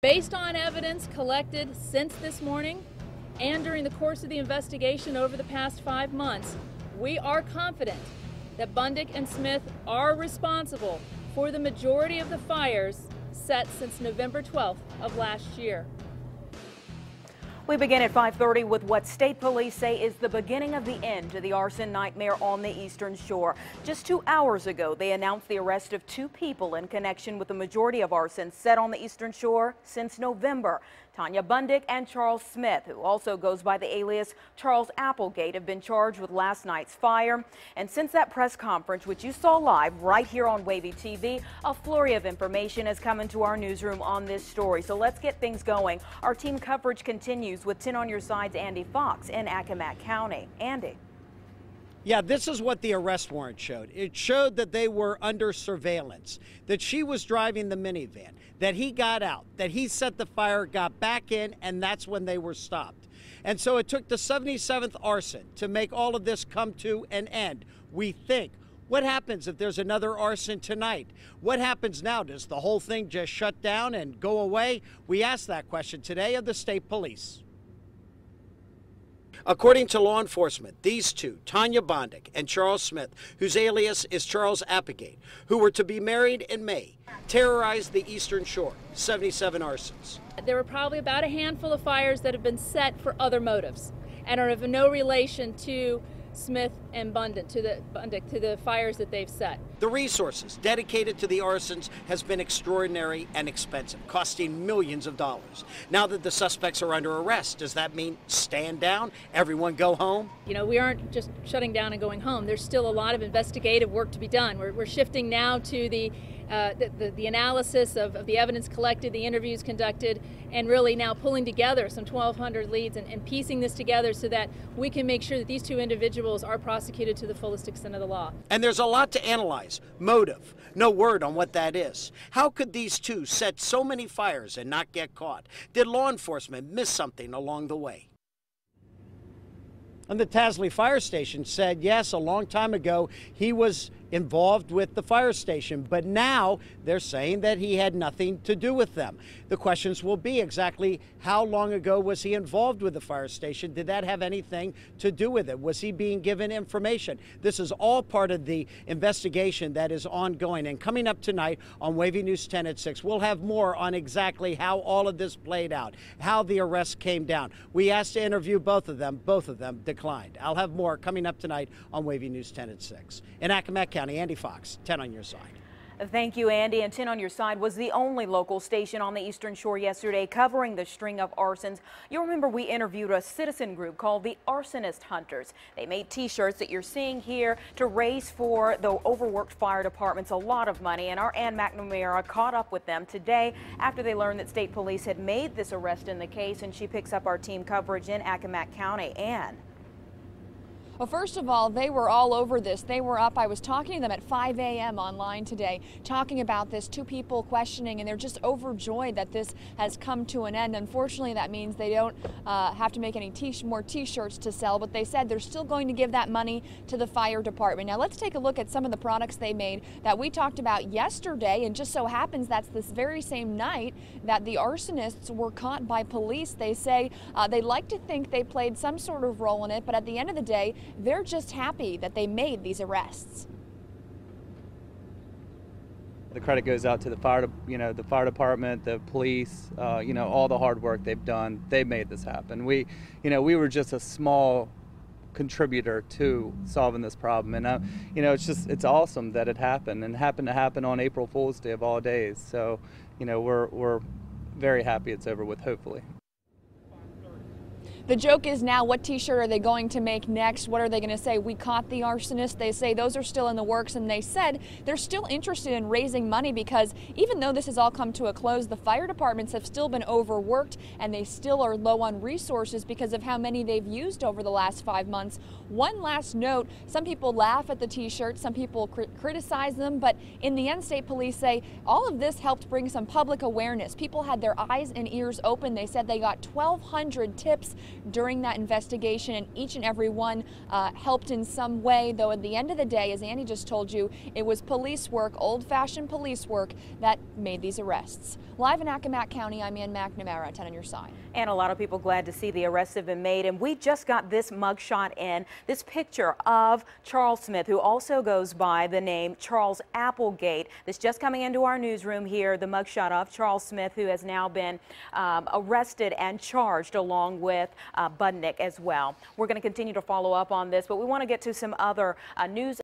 Based on evidence collected since this morning and during the course of the investigation over the past 5 months, we are confident that Bundick and Smith are responsible for the majority of the fires set since November 12th of last year. We begin at 5:30 with what state police say is the beginning of the end to the arson nightmare on the Eastern Shore. Just 2 hours ago, they announced the arrest of 2 people in connection with the majority of arsons set on the Eastern Shore since November. Tanya Bundick and Charles Smith, who also goes by the alias Charles Applegate, have been charged with last night's fire. And since that press conference, which you saw live right here on Wavy TV, a flurry of information has come into our newsroom on this story. So let's get things going. Our team coverage continues with 10 on your side's Andy Fox in Accomack County. Andy. Yeah, this is what the arrest warrant showed. It showed that they were under surveillance, that she was driving the minivan, that he got out, that he set the fire, got back in, and that's when they were stopped. And so it took the 77th arson to make all of this come to an end, we think. What happens if there's another arson tonight? What happens now? Does the whole thing just shut down and go away? We asked that question today of the state police. According to law enforcement, these two, Tanya Bundick and Charles Smith, whose alias is Charles Applegate, who were to be married in May, terrorized the Eastern Shore, 77 arsons. There were probably about a handful of fires that have been set for other motives and are of no relation to Smith and Bundick, to the fires that they've set. The resources dedicated to the arsons has been extraordinary and expensive, costing millions of dollars. Now that the suspects are under arrest, does that mean stand down, everyone go home? You know, we aren't just shutting down and going home. There's still a lot of investigative work to be done. We're shifting now to the analysis of the evidence collected, the interviews conducted, and really now pulling together some 1,200 leads and piecing this together so that we can make sure that these two individuals are prosecuted to the fullest extent of the law. And there's a lot to analyze. Motive, no word on what that is. How could these two set so many fires and not get caught? Did law enforcement miss something along the way? And the Parksley fire station said, yes, a long time ago, he was involved with the fire station, but now they're saying that he had nothing to do with them. The questions will be exactly how long ago was he involved with the fire station? Did that have anything to do with it? Was he being given information? This is all part of the investigation that is ongoing. And coming up tonight on Wavy News 10 at 6, we'll have more on exactly how all of this played out, how the arrest came down. We asked to interview both of them declined. I'll have more coming up tonight on Wavy News 10 at 6. In Accomack County, Andy Fox, 10 on your side. Thank you, Andy. And 10 on your side was the only local station on the Eastern Shore yesterday covering the string of arsons. You'll remember we interviewed a citizen group called the Arsonist Hunters. They made T-shirts that you're seeing here to raise for the overworked fire departments a lot of money. And our Ann McNamara caught up with them today after they learned that state police had made this arrest in the case. And she picks up our team coverage in Accomack County. Ann. Well, first of all, they were all over this. They were up. I was talking to them at 5 a.m. online today, talking about this, 2 people questioning, and they're just overjoyed that this has come to an end. Unfortunately, that means they don't have to make any more T-shirts to sell, but they said they're still going to give that money to the fire department. Now, let's take a look at some of the products they made that we talked about yesterday, and just so happens that's this very same night that the arsonists were caught by police. They say they like to think they played some sort of role in it, but at the end of the day, they're just happy that they made these arrests. The credit goes out to the fire department, the police, all the hard work they've done. They made this happen. We were just a small contributor to solving this problem, and it's awesome that it happened, and happened to happen on April Fool's Day of all days. So, we're very happy it's over with, hopefully. The joke is now, what T-shirt are they going to make next? What are they going to say? We caught the arsonist. They say those are still in the works, and they said they're still interested in raising money because even though this has all come to a close, the fire departments have still been overworked and they still are low on resources because of how many they've used over the last 5 months. One last note, some people laugh at the T-shirts, some people criticize them, but in the end, state police say all of this helped bring some public awareness. People had their eyes and ears open. They said they got 1,200 tips during that investigation, and each and every one helped in some way, though at the end of the day, as Andy just told you, it was police work, old-fashioned police work, that made these arrests. Live in Accomack County, I'm Ann McNamara, 10 on your side. And a lot of people glad to see the arrests have been made, and we just got this mugshot in, this picture of Charles Smith, who also goes by the name Charles Applegate. This just coming into our newsroom here, the mugshot of Charles Smith, who has now been arrested and charged along with Budnick as well. We're going to continue to follow up on this, but we want to get to some other news